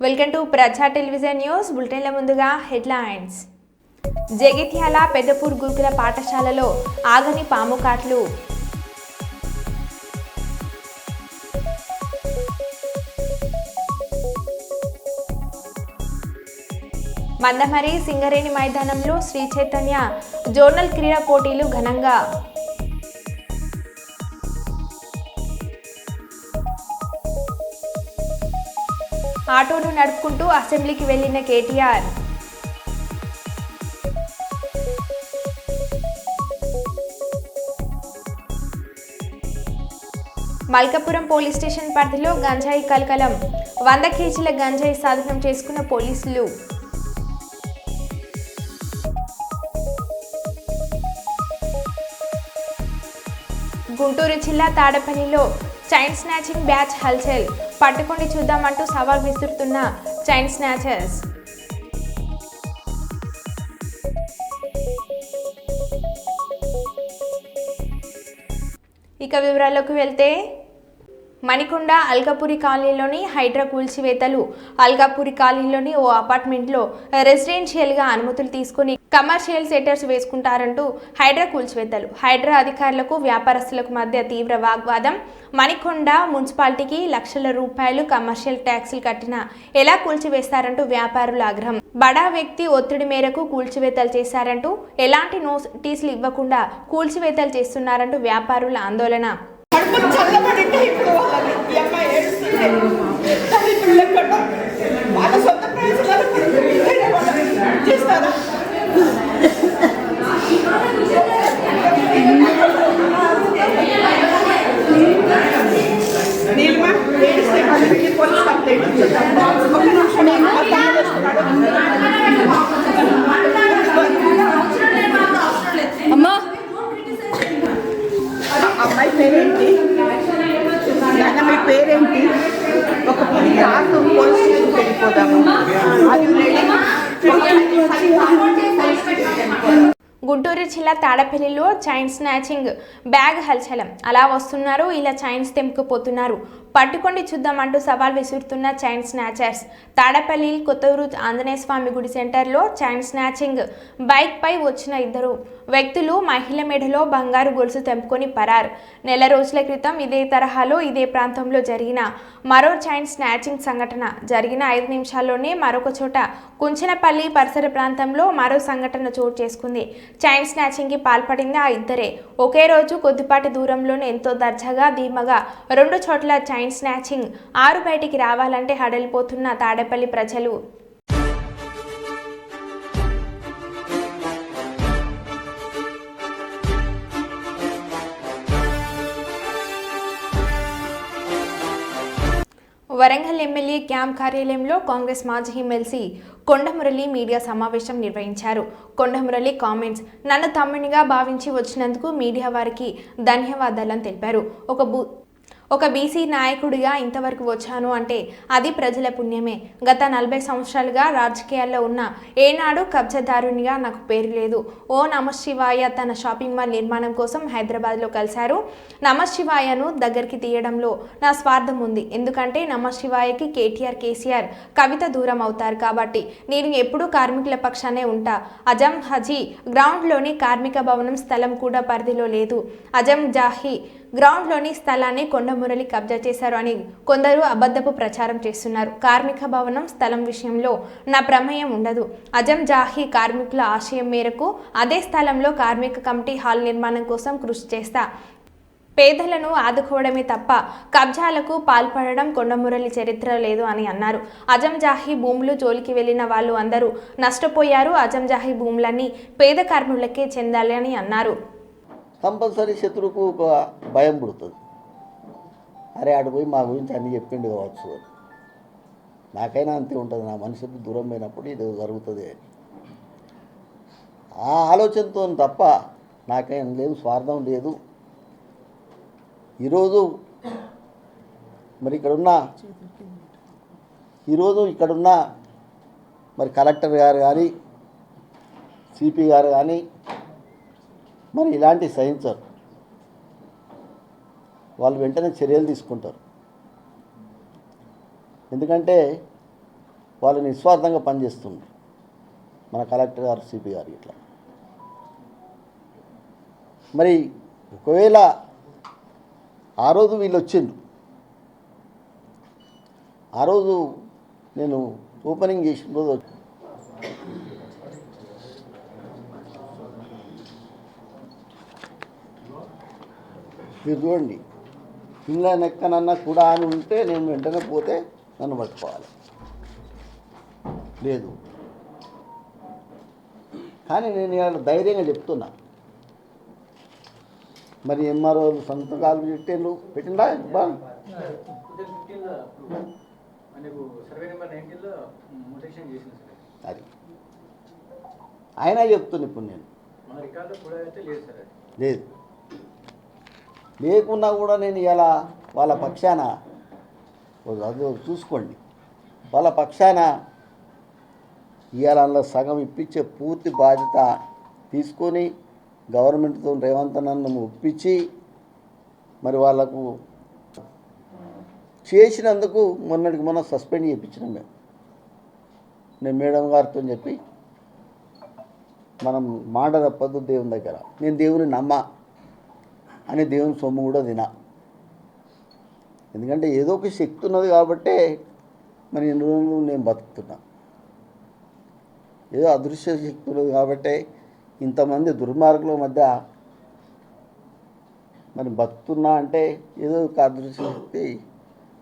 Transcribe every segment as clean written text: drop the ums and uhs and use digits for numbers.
Welcome to ప్రజా television news బులెటిన్ల ముందుగా headlines. Jagtial Peddapur గురుకుల పాఠశాలలో ఆగని పాము కాట్లు. మందమరి సింగరేణి మైదానంలో శ్రీ చైతన్య జోనల్ క్రీడా పోటీలు ఘనంగా. ఆటోను నడుపుకుంటూ అసెంబ్లీకి వెళ్లిన కేటీఆర్. మల్కాపురం పోలీస్ స్టేషన్ పరిధిలో గంజాయి కలకలం. 100 కేజీల గంజాయి స్వాధీనం చేసుకున్న పోలీసులు. గుంటూరు జిల్లా తాడపల్లిలో చైన్ స్నాచింగ్ బ్యాచ్ హల్చల్. పట్టుకొని చూద్దామంటూ సవాల్ విసురుతున్న చైన్ స్నాచర్స్. ఇక వివరాల్లోకి వెళ్తే మణికొండ అల్కాపురి కాలనీలోని హైడ్రా కూల్చివేతలు. అల్కాపురి కాలనీలోని ఓ అపార్ట్మెంట్లో రెసిడెన్షియల్గా అనుమతులు తీసుకుని కమర్షియల్ సెటర్స్ వేసుకుంటారంటూ హైడ్రా కూల్చివేతలు. హైడ్రా అధికారులకు వ్యాపారస్తులకు మధ్య తీవ్ర వాగ్వాదం. మణికొండ మున్సిపాలిటీకి లక్షల రూపాయలు కమర్షియల్ ట్యాక్సులు కట్టినా ఎలా కూల్చివేస్తారంటూ వ్యాపారుల ఆగ్రహం. బడా వ్యక్తి ఒత్తిడి మేరకు కూల్చివేతలు చేశారంటూ ఎలాంటి నోటీసులు ఇవ్వకుండా కూల్చివేతలు చేస్తున్నారంటూ వ్యాపారుల ఆందోళన. అమ్మాయి పేరేంటి? మీ పేరేంటి? ఒక 10 కార్లు పోలీస్ స్టేషన్కి వెళ్ళిపోదాము. గుంటూరు జిల్లా తాడపల్లిలో చైన్ స్నాచింగ్ బ్యాగ్ హల్చలం. అలా వస్తున్నారు, ఇలా చైన్స్ తెంపుకుపోతున్నారు. పట్టుకోండి చూద్దామంటూ సవాల్ విసురుతున్న చైన్ స్నాచర్స్. తాడపల్లి కొత్తూరు ఆంజనేయ స్వామి గుడి సెంటర్లో చైన్ స్నాచింగ్ బైక్ పై వచ్చిన 2 వ్యక్తులు మహిళ మెడలో బంగారు గొలుసు తెంపుకొని పరారు. నెల రోజుల క్రితం ఇదే తరహాలో ఇదే ప్రాంతంలో జరిగిన మరో చైన్ స్నాచింగ్ సంఘటన జరిగిన 5 నిమిషాల్లోనే మరొక చోట కుంచనపల్లి పరిసర ప్రాంతంలో మరో సంఘటన చోటు చేసుకుంది. చైన్ స్నాచింగ్కి పాల్పడింది ఆ ఇద్దరే. ఒకే రోజు కొద్దిపాటి దూరంలోనే ఎంతో దర్జాగా ధీమగా 2 చోట్ల చైన్ స్నాచింగ్ ఆరు బయటికి రావాలంటే హడలిపోతున్న తాడేపల్లి ప్రజలు. వరంగల్ ఎమ్మెల్యే క్యాంప్ కార్యాలయంలో కాంగ్రెస్ మాజీ ఎమ్మెల్సీ కొండమురళి మీడియా సమావేశం నిర్వహించారు. కొండమురళి కామెంట్స్: నన్ను తమ్మునిగా భావించి వచ్చినందుకు మీడియా వారికి ధన్యవాదాలని తెలిపారు. ఒక బీసీ నాయకుడిగా ఇంతవరకు వచ్చాను అంటే అది ప్రజల పుణ్యమే. గత 40 సంవత్సరాలుగా రాజకీయాల్లో ఉన్న ఏనాడు కబ్జాదారునిగా నాకు పేరు లేదు. ఓ నమశివాయ తన షాపింగ్ మాల్ నిర్మాణం కోసం హైదరాబాద్లో కలిశారు. నమశివాయను దగ్గరికి తీయడంలో నా స్వార్థం ఉంది. ఎందుకంటే నమశివాయకి కేటీఆర్, కేసీఆర్, కవిత దూరం అవుతారు కాబట్టి నేను ఎప్పుడూ కార్మికుల పక్షానే ఉంటా. అజం హజీ గ్రౌండ్లోని కార్మిక భవనం స్థలం కూడా పరిధిలో లేదు. అజం జాహీ గ్రౌండ్లోని స్థలాన్ని కొండమురళి కబ్జా చేశారు అని కొందరు అబద్ధపు ప్రచారం చేస్తున్నారు. కార్మిక భవనం స్థలం విషయంలో నా ప్రమేయం ఉండదు. అజం జాహీ కార్మికుల ఆశయం మేరకు అదే స్థలంలో కార్మిక కమిటీ హాల్ నిర్మాణం కోసం కృషి చేస్తా. పేదలను ఆదుకోవడమే తప్ప కబ్జాలకు పాల్పడడం కొండమురళి చరిత్ర లేదు అని అన్నారు. అజం జాహీ భూములు జోలికి వెళ్లిన వాళ్ళు అందరూ నష్టపోయారు. అజం జాహీ భూములన్నీ పేద కార్మికులకే చెందాలి అని అన్నారు. కంపల్సరీ శత్రువుకు ఒక భయం పుడుతుంది. అరే ఆడు పోయి మా గురించి అన్నీ చెప్పిండు కావచ్చు అని. నాకైనా అంతే ఉంటుంది. నా మనిషికి దూరం పోయినప్పుడు ఇది జరుగుతుంది అని ఆ ఆలోచనతో తప్ప నాకేం లేదు, స్వార్థం లేదు. ఈరోజు మరి ఇక్కడున్న మరి కలెక్టర్ గారు కానీ, సిపి గారు కానీ మరి ఇలాంటి సహించరు. వాళ్ళు వెంటనే చర్యలు తీసుకుంటారు. ఎందుకంటే వాళ్ళు నిస్వార్థంగా పనిచేస్తున్నారు. మన కలెక్టర్ గారు, సిపి గారు ఇట్లా. మరి ఒకవేళ ఆ రోజు వీళ్ళు వచ్చిండ్రు, ఆ రోజు నేను ఓపెనింగ్ చేసిన రోజు మీరు చూడండి, ఇంకా నెక్కనన్నా కూడా అని ఉంటే నేను వెంటనే పోతే నన్ను పట్టుకోవాలి, లేదు. కానీ నేను ఇవాళ ధైర్యంగా చెప్తున్నా. మరి ఎంఆర్ఓలు సంతకాలు పెట్టిందా ఇక్బాల్? అది ఆయన చెప్తున్నా. ఇప్పుడు నేను లేదు, లేకున్నా కూడా నేను ఇలా వాళ్ళ పక్షాన అది చూసుకోండి, వాళ్ళ పక్షాన ఇవాళ సగం ఇప్పించే పూర్తి బాధ్యత తీసుకొని గవర్నమెంట్తో రేవంత్ నన్ను ఒప్పించి మరి వాళ్ళకు చేసినందుకు మొన్నటికి మొన్న సస్పెండ్ చేయించినాం నేను మేడం గారితో చెప్పి. మనం మాట తప్పదు దేవుని దగ్గర. నేను దేవుని నమ్మా అని దేవుని సొమ్ము కూడా తినా. ఎందుకంటే ఏదో ఒక శక్తి ఉన్నది కాబట్టే మరి ఎన్ని రోజులు నేను బతుకుతున్నా. ఏదో అదృశ్య శక్తి ఉన్నది కాబట్టే ఇంతమంది దుర్మార్గుల మధ్య మరి బతుకుతున్నా అంటే ఏదో ఒక అదృశ్య శక్తి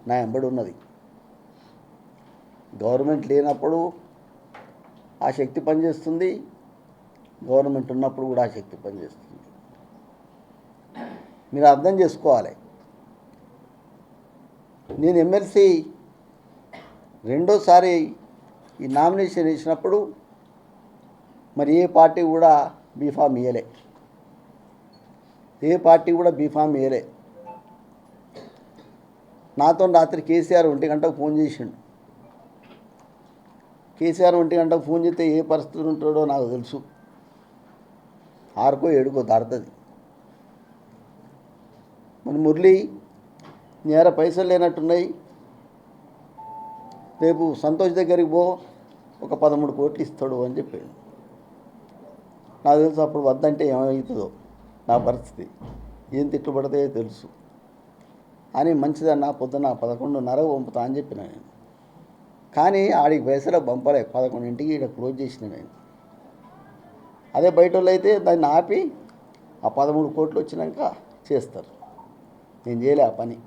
నా వెంబడి ఉన్నది. గవర్నమెంట్ లేనప్పుడు ఆ శక్తి పనిచేస్తుంది, గవర్నమెంట్ ఉన్నప్పుడు కూడా ఆ శక్తి పనిచేస్తుంది. మీరు అర్థం చేసుకోవాలి. నేను ఎమ్మెల్సీ రెండోసారి ఈ నామినేషన్ వేసినప్పుడు మరి ఏ పార్టీ కూడా బీఫామ్ ఇవ్వలే, ఏ పార్టీ కూడా బీఫామ్ ఇవ్వలే. నాతో రాత్రి కేసీఆర్ 1 గంటకు ఫోన్ చేసిండు. కేసీఆర్ 1 గంటకు ఫోన్ చేస్తే ఏ పరిస్థితి ఉంటాడో నాకు తెలుసు. 6కో 7కో దాడుతుంది. మరి మురళి నేర పైసలు లేనట్టున్నాయి, రేపు సంతోష్ దగ్గరికి పో, ఒక 13 కోట్లు ఇస్తాడు అని చెప్పాడు. నాకు తెలుసు అప్పుడు వద్దంటే ఏమవుతుందో నా పరిస్థితి, ఏం తిట్టుబడతాయో తెలుసు అని. మంచిదన్న పొద్దున్న 11:30 పంపుతా అని చెప్పిన నేను. కానీ ఆడికి పైసలు పంపలే. 11ంటికి ఇక్కడ క్లోజ్ చేసిన నేను. అదే బయట వాళ్ళు అయితే దాన్ని ఆపి ఆ 13 కోట్లు వచ్చినాక చేస్తారు. నేను చేయలే ఆ పని.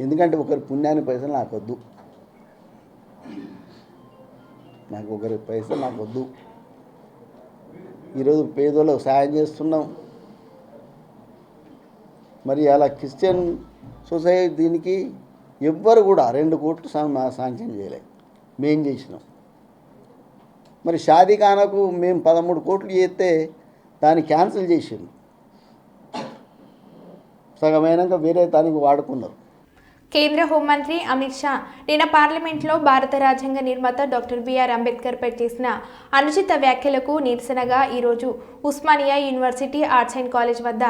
ఎందుకంటే ఒకరి పుణ్యాన్ని పైసలు నాకు వద్దు, నాకు ఒకరి పైసలు నాకు వద్దు. ఈరోజు పేదోళ్ళకు సాయం చేస్తున్నాం. మరి అలా క్రిస్టియన్ సొసైటీ దీనికి ఎవ్వరు కూడా 2 కోట్లు శాంక్షన్ చేయలే, మేం చేసినాం. మరి షాదీఖానాకు మేము 13 కోట్లు చేస్తే దాన్ని క్యాన్సిల్ చేసింది. సగమైనాక వేరే దానికి వాడుకున్నారు. కేంద్ర హోంమంత్రి అమిత్ షా నిన్న పార్లమెంట్లో భారత రాజ్యాంగ నిర్మాత డాక్టర్ బిఆర్ అంబేద్కర్పై చేసిన అనుచిత వ్యాఖ్యలకు నిరసనగా ఈరోజు Osmania university arts and college వద్ద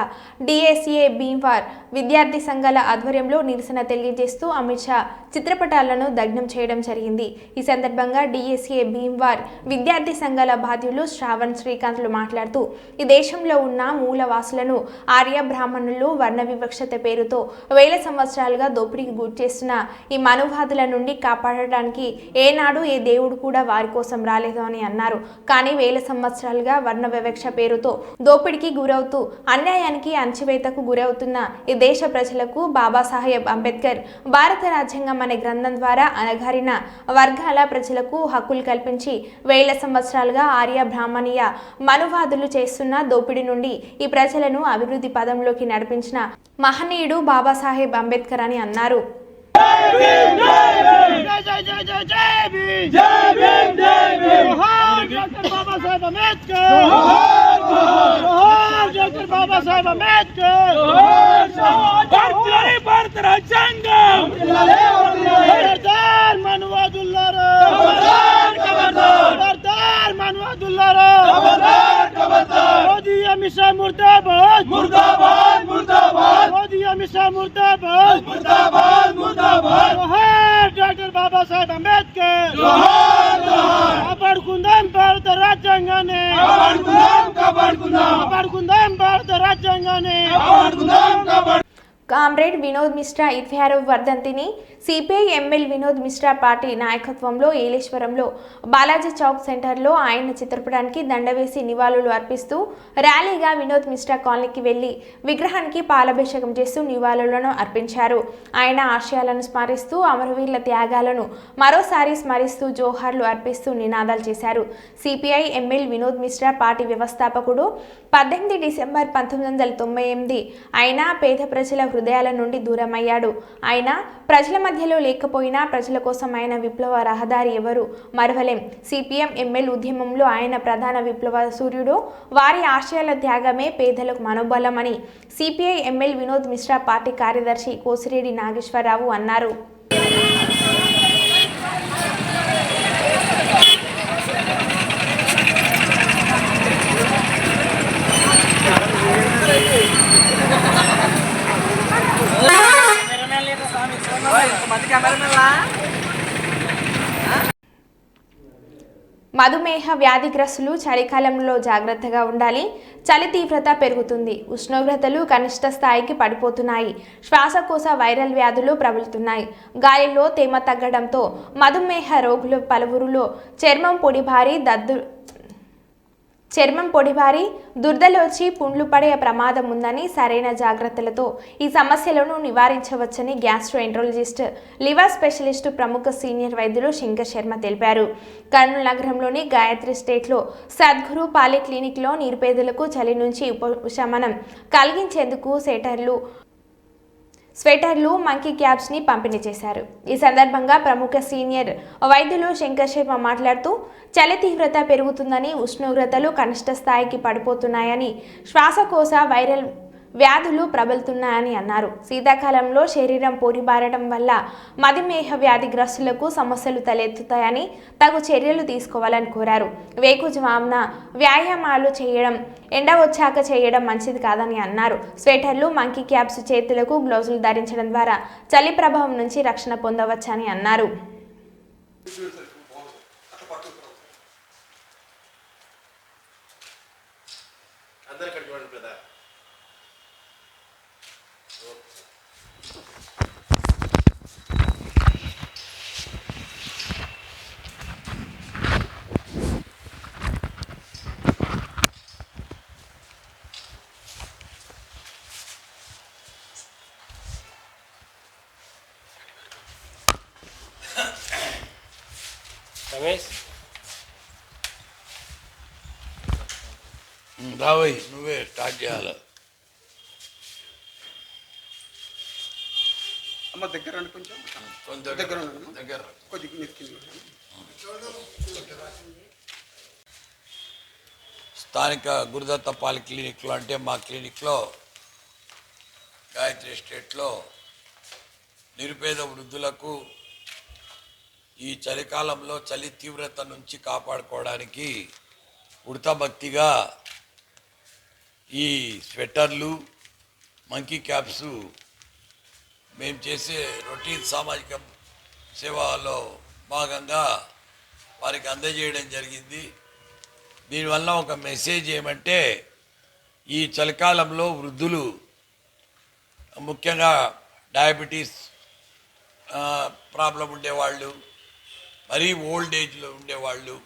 డిఎస్ఏ భీమ్వార్ విద్యార్థి సంఘాల ఆధ్వర్యంలో నిరసన తెలియజేస్తూ అమిత్ షా చిత్రపటాలను దగ్ధం చేయడం జరిగింది. ఈ సందర్భంగా డిఎస్ఏ భీమ్వార్ విద్యార్థి సంఘాల బాధ్యులు శ్రావణ్ శ్రీకాంత్లు మాట్లాడుతూ ఈ దేశంలో ఉన్న మూలవాసులను ఆర్య బ్రాహ్మణులు వర్ణ వివక్షత పేరుతో వేల సంవత్సరాలుగా దోపిడీ గురి చేస్తున్న ఈ మనువాదుల నుండి కాపాడడానికి ఏనాడు ఏ దేవుడు కూడా వారి కోసం రాలేదు అని అన్నారు. కానీ వేల సంవత్సరాలుగా వర్ణ వివక్ష పేరుతో దోపిడీకి గురవుతూ అన్యాయానికి అణచివేతకు గురవుతున్న ఈ దేశ ప్రజలకు బాబాసాహెబ్ అంబేద్కర్ భారత రాజ్యాంగం అనే గ్రంథం ద్వారా అణగారిన వర్గాల ప్రజలకు హక్కులు కల్పించి వేల సంవత్సరాలుగా ఆర్య బ్రాహ్మణీయ మనువాదులు చేస్తున్న దోపిడీ నుండి ఈ ప్రజలను అభివృద్ధి పదంలోకి నడిపించిన మహనీయుడు బాబాసాహెబ్ అంబేద్కర్ అని అన్నారు. मुर्दाबाद मुर्दाबाद मुर्दाबाद मोदी अमित शाह मुर्दाबाद मुर्दाबाद मुर्दाबाद डॉक्टर డాక్టర్ బాబాసాహెబ్ అంబేద్కర్ కాపాడుకుందాం భారత రాజ్యాంగాన్ని, కాపాడుకుందాం భారత రాజ్యాంగాన్ని. కామ్రేడ్ వినోద్ మిశ్రా 26వ వర్ధంతిని CPI ML Vinod Mishra party నాయకత్వంలో ఏలేశ్వరంలో బాలాజీ చౌక్ సెంటర్లో ఆయన చిత్రపటానికి దండవేసి నివాళులు అర్పిస్తూ ర్యాలీగా వినోద్ మిశ్రా కాలనీకి వెళ్లి విగ్రహానికి పాలాభిషేకం చేస్తూ నివాళులను అర్పించారు. ఆయన ఆశయాలను స్మరిస్తూ అమరవీరుల త్యాగాలను మరోసారి స్మరిస్తూ జోహార్లు అర్పిస్తూ నినాదాలు చేశారు. CPI ML Vinod Mishra party వ్యవస్థాపకుడు 18 డిసెంబర్ 1998 ఆయన పేద ప్రజల హృదయాల నుండి దూరమయ్యాడు. ఆయన ప్రజల మధ్యలో లేకపోయినా ప్రజల కోసం ఆయన విప్లవ రహదారి ఎవరు మరవలేం. సిపిఎం ఎమ్మెల్ ఉద్యమంలో ఆయన ప్రధాన విప్లవ సూర్యుడు. వారి ఆశయాల త్యాగమే పేదలకు మనోబలమని CPI ML Vinod Mishra party కార్యదర్శి కోసిరెడ్డి నాగేశ్వరరావు అన్నారు. మధుమేహ వ్యాధిగ్రస్తులు చలికాలంలో జాగ్రత్తగా ఉండాలి. చలి తీవ్రత పెరుగుతుంది. ఉష్ణోగ్రతలు కనిష్ట స్థాయికి పడిపోతున్నాయి. శ్వాసకోశ వైరల్ వ్యాధులు ప్రబలుతున్నాయి. గాలిలో తేమ తగ్గడంతో మధుమేహ రోగులు పలువురులో చర్మం పొడిబారి దురదలోచి పుండ్లు పడే ప్రమాదం ఉందని, సరైన జాగ్రత్తలతో ఈ సమస్యలను నివారించవచ్చని గ్యాస్ట్రోఎంట్రాలజిస్ట్, లివర్ స్పెషలిస్ట్, ప్రముఖ సీనియర్ వైద్యులు శంకర్ శర్మ తెలిపారు. కర్నూలు నగరంలోని గాయత్రి స్టేట్లో సద్గురు పాలిక్లినిక్లో నిరుపేదలకు చలి నుంచి ఉపశమనం కలిగించేందుకు స్వెటర్లు, మంకీ క్యాప్స్ ని పంపిణీ చేశారు. ఈ సందర్భంగా ప్రముఖ సీనియర్ వైద్యులు శంకర్ శర్మ మాట్లాడుతూ చలి తీవ్రత పెరుగుతుందని, ఉష్ణోగ్రతలు కనిష్ట స్థాయికి పడిపోతున్నాయని, శ్వాసకోశ వైరల్ వ్యాధులు ప్రబలుతున్నాయని అన్నారు. శీతాకాలంలో శరీరం పొడిబారడం వల్ల మధుమేహ వ్యాధిగ్రస్తులకు సమస్యలు తలెత్తుతాయని తగు చర్యలు తీసుకోవాలని కోరారు. వేకుజామున వ్యాయామాలు చేయడం, ఎండ వచ్చాక చేయడం మంచిది కాదని అన్నారు. స్వెటర్లు, మంకీ క్యాప్స్, చేతులకు గ్లౌజులు ధరించడం ద్వారా చలి ప్రభావం నుంచి రక్షణ పొందవచ్చని అన్నారు. రావయ్య నువ్వే స్టార్ట్ చేయాలి. అమ్మ దగ్గర కొంచెం దగ్గర స్థానిక గురుదత్త పాలిక్లినిక్లో అంటే మా క్లినిక్లో గాయత్రి స్టేట్లో నిరుపేద వృద్ధులకు ఈ చలికాలంలో చలి తీవ్రత నుంచి కాపాడుకోవడానికి ఉడతాభక్తిగా ఈ స్వెటర్లు, మంకీ క్యాప్స్ మేము చేసే రొటీన్ సామాజిక సేవలో భాగంగా వారికి అందజేయడం జరిగింది. దీనివల్ల ఒక మెసేజ్ ఏమంటే, ఈ చలికాలంలో వృద్ధులు, ముఖ్యంగా డయాబెటీస్ ప్రాబ్లం ఉండేవాళ్ళు, మరీ ఓల్డ్ ఏజ్లో ఉండేవాళ్ళు,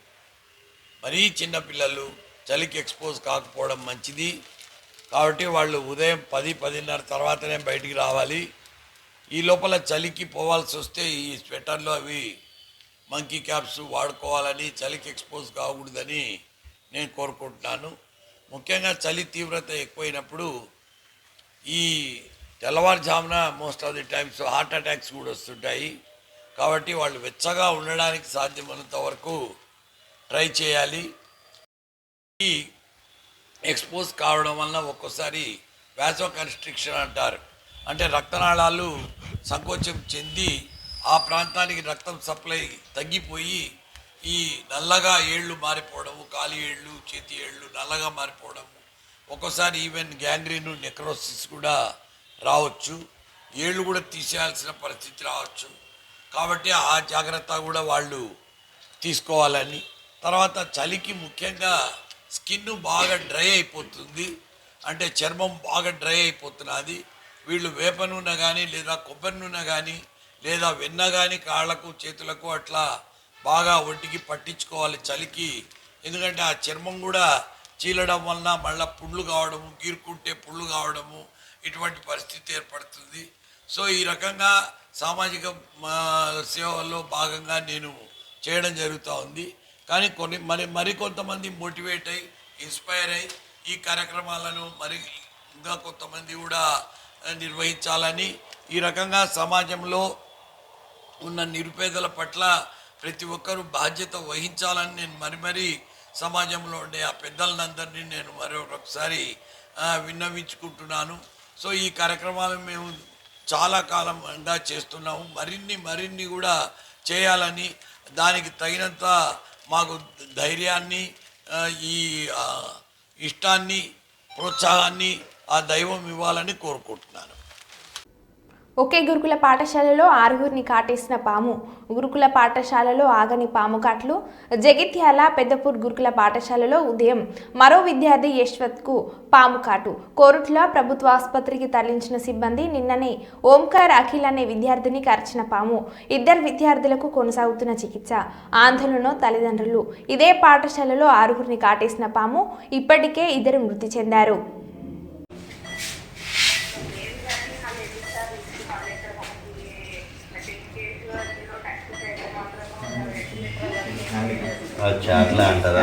మరీ చిన్నపిల్లలు చలికి ఎక్స్పోజ్ కాకపోవడం మంచిది. కాబట్టి వాళ్ళు ఉదయం 10-10:30 తర్వాతనే బయటికి రావాలి. ఈ లోపల చలికి పోవాల్సి వస్తే ఈ స్వెటర్లు అవి మంకీ క్యాప్స్ వాడుకోవాలని, చలికి ఎక్స్పోజ్ కాకూడదని నేను కోరుకుంటున్నాను. ముఖ్యంగా చలి తీవ్రత ఎక్కువైనప్పుడు ఈ తెల్లవారుజామున most of the times heart attacks కూడా వస్తుంటాయి. కాబట్టి వాళ్ళు వెచ్చగా ఉండడానికి సాధ్యమైనంత వరకు ట్రై చేయాలి. ఈ ఎక్స్పోజ్ కావడం వలన ఒక్కోసారి వాసో కన్స్ట్రిక్షన్ అంటారు, అంటే రక్తనాళాలు సంకోచం చెంది ఆ ప్రాంతానికి రక్తం సప్లై తగ్గిపోయి ఈ నల్లగా ఏళ్ళు మారిపోవడము, కాలి ఏళ్ళు, చేతి ఏళ్ళు నల్లగా మారిపోవడము, ఒక్కోసారి ఈవెన్ గ్యాంగ్రీన్, నెక్రోసిస్ కూడా రావచ్చు. ఏళ్ళు కూడా తీసేయాల్సిన పరిస్థితి రావచ్చు. కాబట్టి ఆ జాగ్రత్త కూడా వాళ్ళు తీసుకోవాలని. తర్వాత చలికి ముఖ్యంగా స్కిన్ బాగా డ్రై అయిపోతుంది, అంటే చర్మం బాగా డ్రై అయిపోతున్నది. వీళ్ళు వేప నూనె కానీ లేదా కొబ్బరి నూనె కానీ లేదా వెన్న కానీ కాళ్ళకు చేతులకు అట్లా బాగా ఒంటికి పట్టించుకోవాలి చలికి. ఎందుకంటే ఆ చర్మం కూడా చీలడం వలన మళ్ళీ పుళ్ళు కావడము, గీరుకుంటే పుళ్ళు కావడము, ఇటువంటి పరిస్థితి ఏర్పడుతుంది. సో ఈ రకంగా సామాజిక సేవల్లో భాగంగా నేను చేయడం జరుగుతూ ఉంది. కానీ మరికొంతమంది మోటివేట్ అయ్యి ఇన్స్పైర్ అయ్యి ఈ కార్యక్రమాలను ఇంకా కొంతమంది కూడా నిర్వహించాలని, ఈ రకంగా సమాజంలో ఉన్న నిరుపేదల పట్ల ప్రతి ఒక్కరూ బాధ్యత వహించాలని నేను మరీ సమాజంలో ఉండే ఆ పెద్దలందరినీ నేను మరొకసారి విన్నవించుకుంటున్నాను. సో ఈ కార్యక్రమాలు మేము చాలా కాలంగా చేస్తున్నాము, మరిన్ని కూడా చేయాలని, దానికి తగినంత మాకు ధైర్యాన్ని, ఈ ఇష్టాన్ని, ప్రోత్సాహాన్ని ఆ దైవం ఇవ్వాలని కోరుకుంటున్నాను. ఒకే గురుకుల పాఠశాలలో 6గురిని కాటేసిన పాము. గురుకుల పాఠశాలలో ఆగని పాము కాట్లు. జగిత్యాల పెద్దపూర్ గురుకుల పాఠశాలలో ఉదయం మరో విద్యార్థి యశ్వత్కు పాము కాటు. కోరుట్ల ప్రభుత్వ ఆసుపత్రికి తరలించిన సిబ్బంది నిన్ననే ఓంకార్ అఖిల్ అనే విద్యార్థిని కరిచిన పాము. 2 విద్యార్థులకు కొనసాగుతున్న చికిత్స. ఆందోళన తల్లిదండ్రులు. ఇదే పాఠశాలలో 6గురిని కాటేసిన పాము. ఇప్పటికే 2 మృతి చెందారు. అచ్చా అట్లా అంటారా?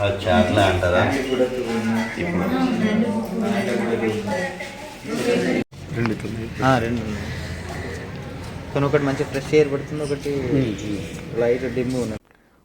అచ్చా అట్లా అంటారా? రెండు కానీ ఒకటి మంచి ఫ్రెష్ ఎయిర్ పడుతుంది, ఒకటి లైట్ డిమ్ ఉన్నది.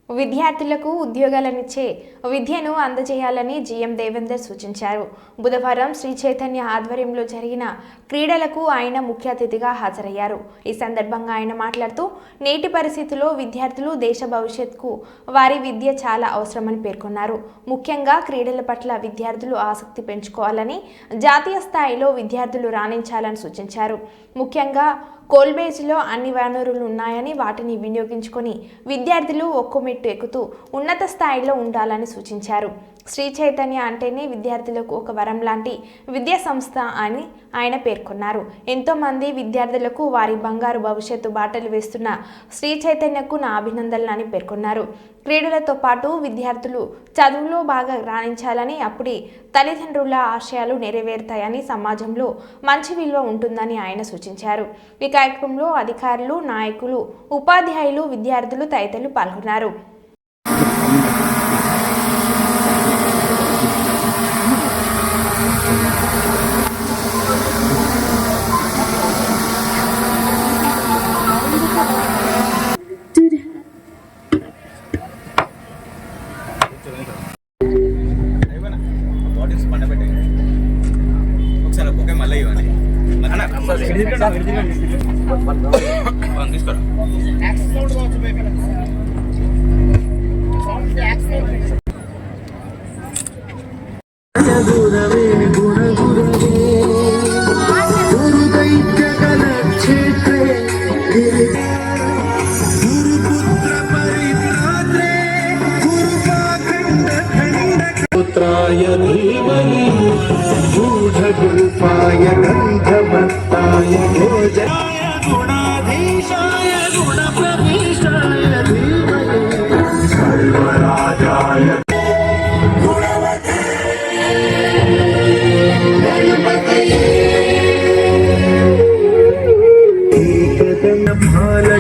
విద్యార్థులకు ఉద్యోగాలనిచ్చే విద్యను అందజేయాలని జీఎం దేవేందర్ సూచించారు. బుధవారం శ్రీ చైతన్య ఆధ్వర్యంలో జరిగిన క్రీడలకు ఆయన ముఖ్య అతిథిగా హాజరయ్యారు. ఈ సందర్భంగా ఆయన మాట్లాడుతూ నేటి పరిస్థితుల్లో విద్యార్థులు దేశ భవిష్యత్తుకు వారి విద్య చాలా అవసరమని పేర్కొన్నారు. ముఖ్యంగా క్రీడల పట్ల విద్యార్థులు ఆసక్తి పెంచుకోవాలని, జాతీయ స్థాయిలో విద్యార్థులు రాణించాలని సూచించారు. ముఖ్యంగా కోల్బేజ్లో అన్ని వనరులు ఉన్నాయని వాటిని వినియోగించుకొని విద్యార్థులు ఒక్కో మెట్టు ఎక్కుతూ ఉన్నత స్థాయిలో ఉండాలని సూచించారు. శ్రీ చైతన్య అంటేనే విద్యార్థులకు ఒక వరం లాంటి విద్యా సంస్థ అని ఆయన పేర్కొన్నారు. ఎంతోమంది విద్యార్థులకు వారి బంగారు భవిష్యత్తు బాటలు వేస్తున్న శ్రీ చైతన్యకు నా అభినందనలని పేర్కొన్నారు. క్రీడలతో పాటు విద్యార్థులు చదువులో బాగా రాణించాలని, అప్పుడే తల్లిదండ్రుల ఆశయాలు నెరవేరుతాయని, సమాజంలో మంచి విలువ ఉంటుందని ఆయన సూచించారు. ఈ కార్యక్రమంలో అధికారులు, నాయకులు, ఉపాధ్యాయులు, విద్యార్థులు తదితరులు పాల్గొన్నారు.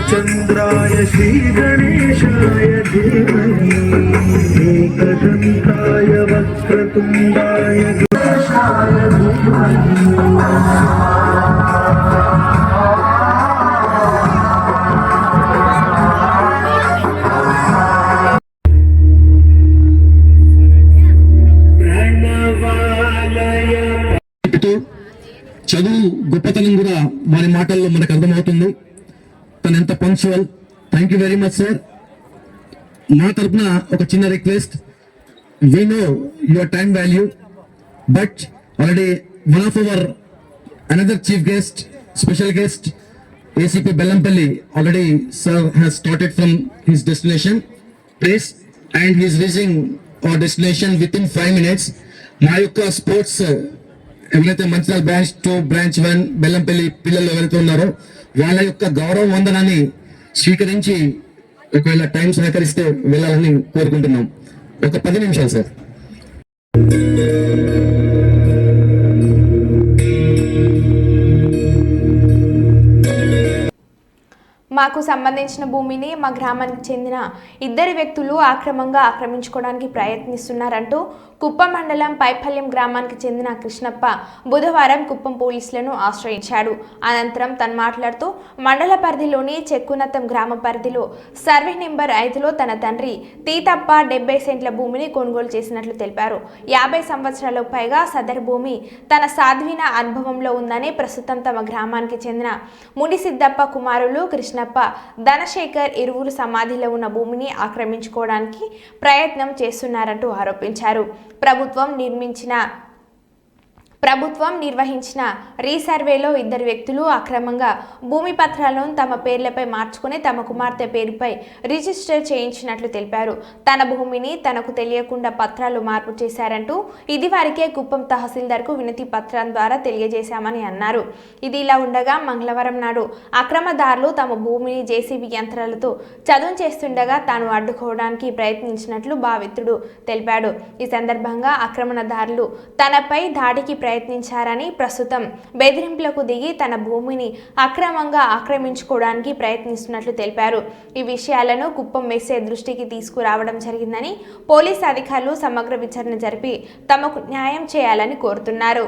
चंद्राय श्री गणेशाय धीमहि एकदन्ताय वक्रतुंडाय गणेशाय धीमहि। చదువు గొప్పతనం కూడా మన మాటల్లో మనకు అర్థమవుతుంది. తను ఎంత punctual, thank you very much sir. మా తరపున ఒక చిన్న request, we know your time value, but already one of our another chief guest, special guest, ACP Bellampalli, already sir has started from his destination place and he is reaching our destination within 5 minutes. మా యొక్క sports ఎవరైతే Mancherial branch 2 branch 1 Bellampalli పిల్లలు ఎవరైతే ఉన్నారో వాళ్ళ యొక్క గౌరవ వందనాన్ని స్వీకరించి ఒకవేళ టైం సహకరిస్తే వెళ్ళాలని కోరుకుంటున్నాం. ఒక 10 నిమిషాలు సార్. మాకు సంబంధించిన భూమిని మా గ్రామానికి చెందిన ఇద్దరు వ్యక్తులు అక్రమంగా ఆక్రమించుకోవడానికి ప్రయత్నిస్తున్నారంటూ కుప్పం మండలం పైపల్యం గ్రామానికి చెందిన కృష్ణప్ప బుధవారం కుప్పం పోలీసులను ఆశ్రయించాడు. అనంతరం తను మాట్లాడుతూ మండల పరిధిలోని చెక్కునత్తం గ్రామ పరిధిలో సర్వే నెంబర్ 5లో తన తండ్రి తీతప్ప 70 సెంట్ల భూమిని కొనుగోలు చేసినట్లు తెలిపారు. 50 సంవత్సరాలకు పైగా సదరు భూమి తన సాధ్వీన అనుభవంలో ఉందని, ప్రస్తుతం తమ గ్రామానికి చెందిన ముడి సిద్దప్ప కుమారులు కృష్ణప్ప, ధనశేఖర్ ఇరువురు సమాధిలో ఉన్న భూమిని ఆక్రమించుకోవడానికి ప్రయత్నం చేస్తున్నారంటూ ఆరోపించారు. ప్రభుత్వం నిర్వహించిన రీసర్వేలో ఇద్దరు వ్యక్తులు అక్రమంగా భూమి పత్రాలను తమ పేర్లపై మార్చుకుని తమ కుమార్తె పేరుపై రిజిస్టర్ చేయించినట్లు తెలిపారు. తన భూమిని తనకు తెలియకుండా పత్రాలు మార్పు చేశారంటూ ఇది వారికే కుప్పం తహసీల్దార్కు వినతి పత్రం ద్వారా తెలియజేశామని అన్నారు. ఇది ఇలా ఉండగా మంగళవారం నాడు అక్రమదారులు తమ భూమిని జేసీబీ యంత్రాలతో చదును చేస్తుండగా తాను అడ్డుకోవడానికి ప్రయత్నించినట్లు బాధితుడు తెలిపాడు. ఈ సందర్భంగా ఆక్రమణదారులు తనపై దాడికి ప్రయత్నించారని, ప్రస్తుతం బెదిరింపులకు దిగి తన భూమిని అక్రమంగా ఆక్రమించుకోవడానికి ప్రయత్నిస్తున్నట్లు తెలిపారు. ఈ విషయాలను కుప్పం ఎస్ఐ దృష్టికి తీసుకురావడం జరిగిందని, పోలీస్ అధికారులు సమగ్ర విచారణ జరిపి తమకు న్యాయం చేయాలని కోరుతున్నారు.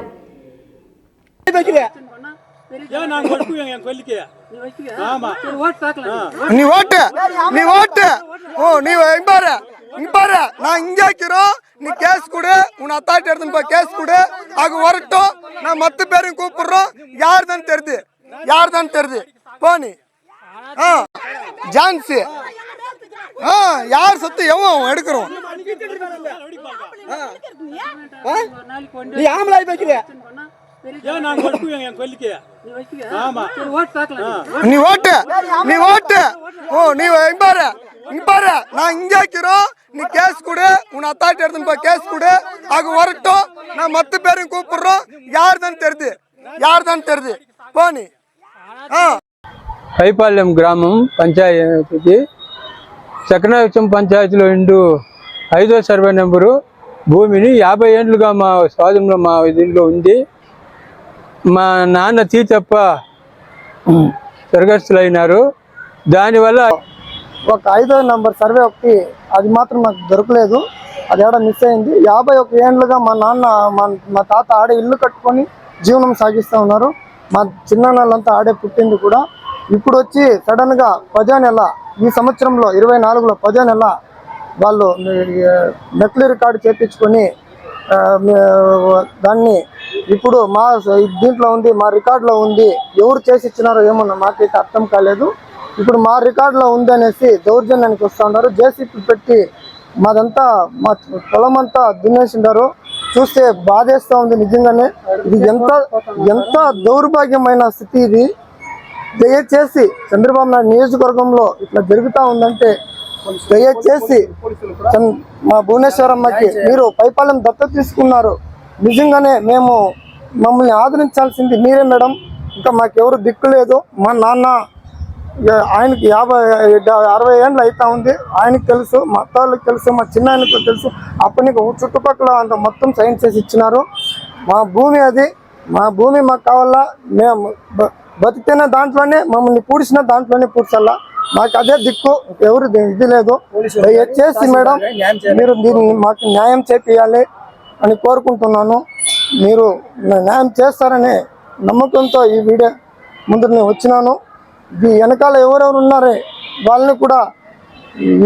நான் இங்கே இருக்கிறோம், நீ கேஸ் கொடு, உன் அத்தாட்டி எடுத்துன்னு போய் கேஸ் கொடு, அது வரட்டும். நான் மற்ற பேரையும் கூப்பிடுறோம், யார் தான் தெரியுது போனி ஜான்சி யார் சொத்து எவன் எடுக்கிறோம். நீ ஆம்பளாய் வைக்கிறியா? நீ ஓட்டு நீ பாரு நான் இங்கே இருக்கிறோம், நீ கேஸ் கொடு, உன் அத்தாட்டி எடுத்துன்னு போய் கேஸ் கொடு, அது வரட்டும். நான் மற்ற பேரையும் கூப்பிடுறோம், யார் தான் தெரியுது போனி. పైపాలెం గ్రామం పంచాయతీకి చక్రనగరం పంచాయతీలో 5వ సర్వే నెంబరు భూమిని 50 ఏళ్ళుగా మా స్వాధీనంలో మా దీంట్లో ఉంది. మా నాన్న తీతప్ప స్వర్గస్థులైనారు. దానివల్ల ఒక 5వ నంబర్ సర్వే ఒకటి అది మాత్రం నాకు దొరకలేదు, అది ఆడ మిస్ అయింది. 51 ఏళ్ళుగా మా నాన్న మా తాత ఆడే ఇల్లు కట్టుకొని జీవనం సాగిస్తూ ఉన్నారు. మా చిన్నాన్నలంతా ఆడే పుట్టింది కూడా. ఇప్పుడు వచ్చి సడన్గా 10వ నెల, ఈ సంవత్సరంలో 24లో 10వ నెల వాళ్ళు నకిలీ రికార్డు చేయించుకొని దాన్ని ఇప్పుడు మా దీంట్లో ఉంది, మా రికార్డులో ఉంది. ఎవరు చేసి ఇచ్చినారో ఏమో మాకైతే అర్థం కాలేదు. ఇప్పుడు మా రికార్డులో ఉంది అనేసి దౌర్జన్యానికి వస్తూ ఉన్నారు. జేసీపీ పెట్టి మాదంతా మా పొలం అంతా దున్నేసిండారు. చూస్తే బాధేస్తూ ఉంది నిజంగానే. ఇది ఎంత దౌర్భాగ్యమైన స్థితి ఇది. దయచేసి చంద్రబాబు నాయుడు నియోజకవర్గంలో ఇట్లా జరుగుతూ ఉందంటే దయచేసి మా భువనేశ్వరమ్మకి మీరు పైపాలెం దత్తత తీసుకున్నారు. నిజంగానే మమ్మల్ని ఆదరించాల్సింది మీరే మేడం. ఇంకా మాకెవరు దిక్కు లేదు. మా నాన్న ఆయనకి 60 ఏళ్ళు అవుతా ఉంది. ఆయనకు తెలుసు, మా అత్త వాళ్ళకి తెలుసు, మా చిన్న ఆయనకు తెలుసు. అప్పటికి చుట్టుపక్కల అంత మొత్తం సైన్ చేసి ఇచ్చినారు. మా భూమి అది, మా భూమి మాకు కావాలా. మేము బతికిన దాంట్లోనే, మమ్మల్ని పూడ్చిన దాంట్లోనే పూడ్చాలా. మాకు అదే దిక్కు, ఎవరు ఇది లేదు. దయచేసి మేడం మీరు దీన్ని మాకు న్యాయం చేపియాలి అని కోరుకుంటున్నాను. మీరు న్యాయం చేస్తారనే నమ్మకంతో ఈ వీడియో ముందు నేను వచ్చినాను. ఈ వెనకాల ఎవరెవరు ఉన్నారే వాళ్ళని కూడా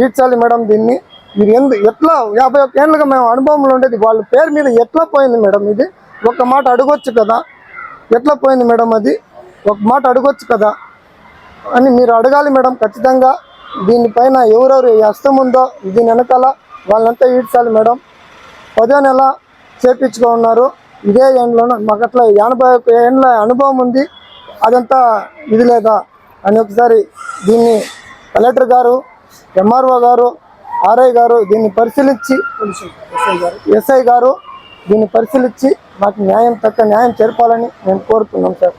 ఈడ్చాలి మేడం. దీన్ని మీరు ఎట్లా 51 ఏళ్ళుగా మేము అనుభవంలో ఉండేది వాళ్ళ పేరు మీద ఎట్లా పోయింది మేడం? ఇది ఒక మాట అడగొచ్చు కదా, ఎట్లా పోయింది మేడం? అది ఒక మాట అడగొచ్చు కదా అని మీరు అడగాలి మేడం. ఖచ్చితంగా దీనిపైన ఎవరెవరు ఈ హస్తం ఉందో దీని వెనకాల వాళ్ళంతా ఈడ్చాలి మేడం. 10వ నెల చేపించుకో ఉన్నారు. ఇదే ఏండ్లోనూ మాకు అట్లా 81 ఏండ్ల అనుభవం ఉంది, అదంతా ఇది లేదా అని ఒకసారి దీన్ని కలెక్టర్ గారు, ఎంఆర్ఓ గారు, ఆర్ఐ గారు దీన్ని పరిశీలించి, ఎస్ఐ గారు దీన్ని పరిశీలించి మాకు తక్క న్యాయం జరపాలని మేము కోరుతున్నాం సార్.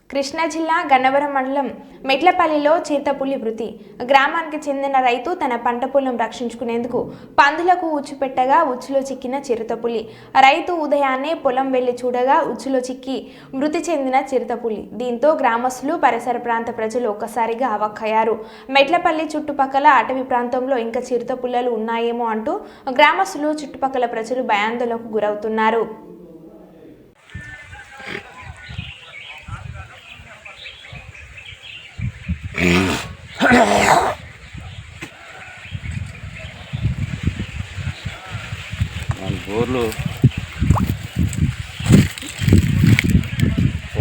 కృష్ణా జిల్లా గన్నవరం మండలం మెట్లపల్లిలో చిరుతపులి మృతి. గ్రామానికి చెందిన రైతు తన పంట పొలం రక్షించుకునేందుకు పందులకు ఉచ్చు పెట్టగా ఉచ్చులో చిక్కిన చిరుతపులి. రైతు ఉదయాన్నే పొలం వెళ్లి చూడగా ఉచ్చులో చిక్కి మృతి చెందిన చిరుతపులి. దీంతో గ్రామస్తులు, పరిసర ప్రాంత ప్రజలు ఒక్కసారిగా అవాక్కయ్యారు. మెట్లపల్లి చుట్టుపక్కల అటవీ ప్రాంతంలో ఇంకా చిరుతపుల్లలు ఉన్నాయేమో అంటూ గ్రామస్తులు, చుట్టుపక్కల ప్రజలు భయాందోళనకు గురవుతున్నారు. బోర్లు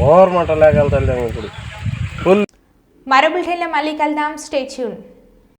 ఓవర్ మంట లేకెళ్తాను ఇప్పుడు. మరో బులెటిన్లో మళ్ళీ కలుద్దాం. Stay tune.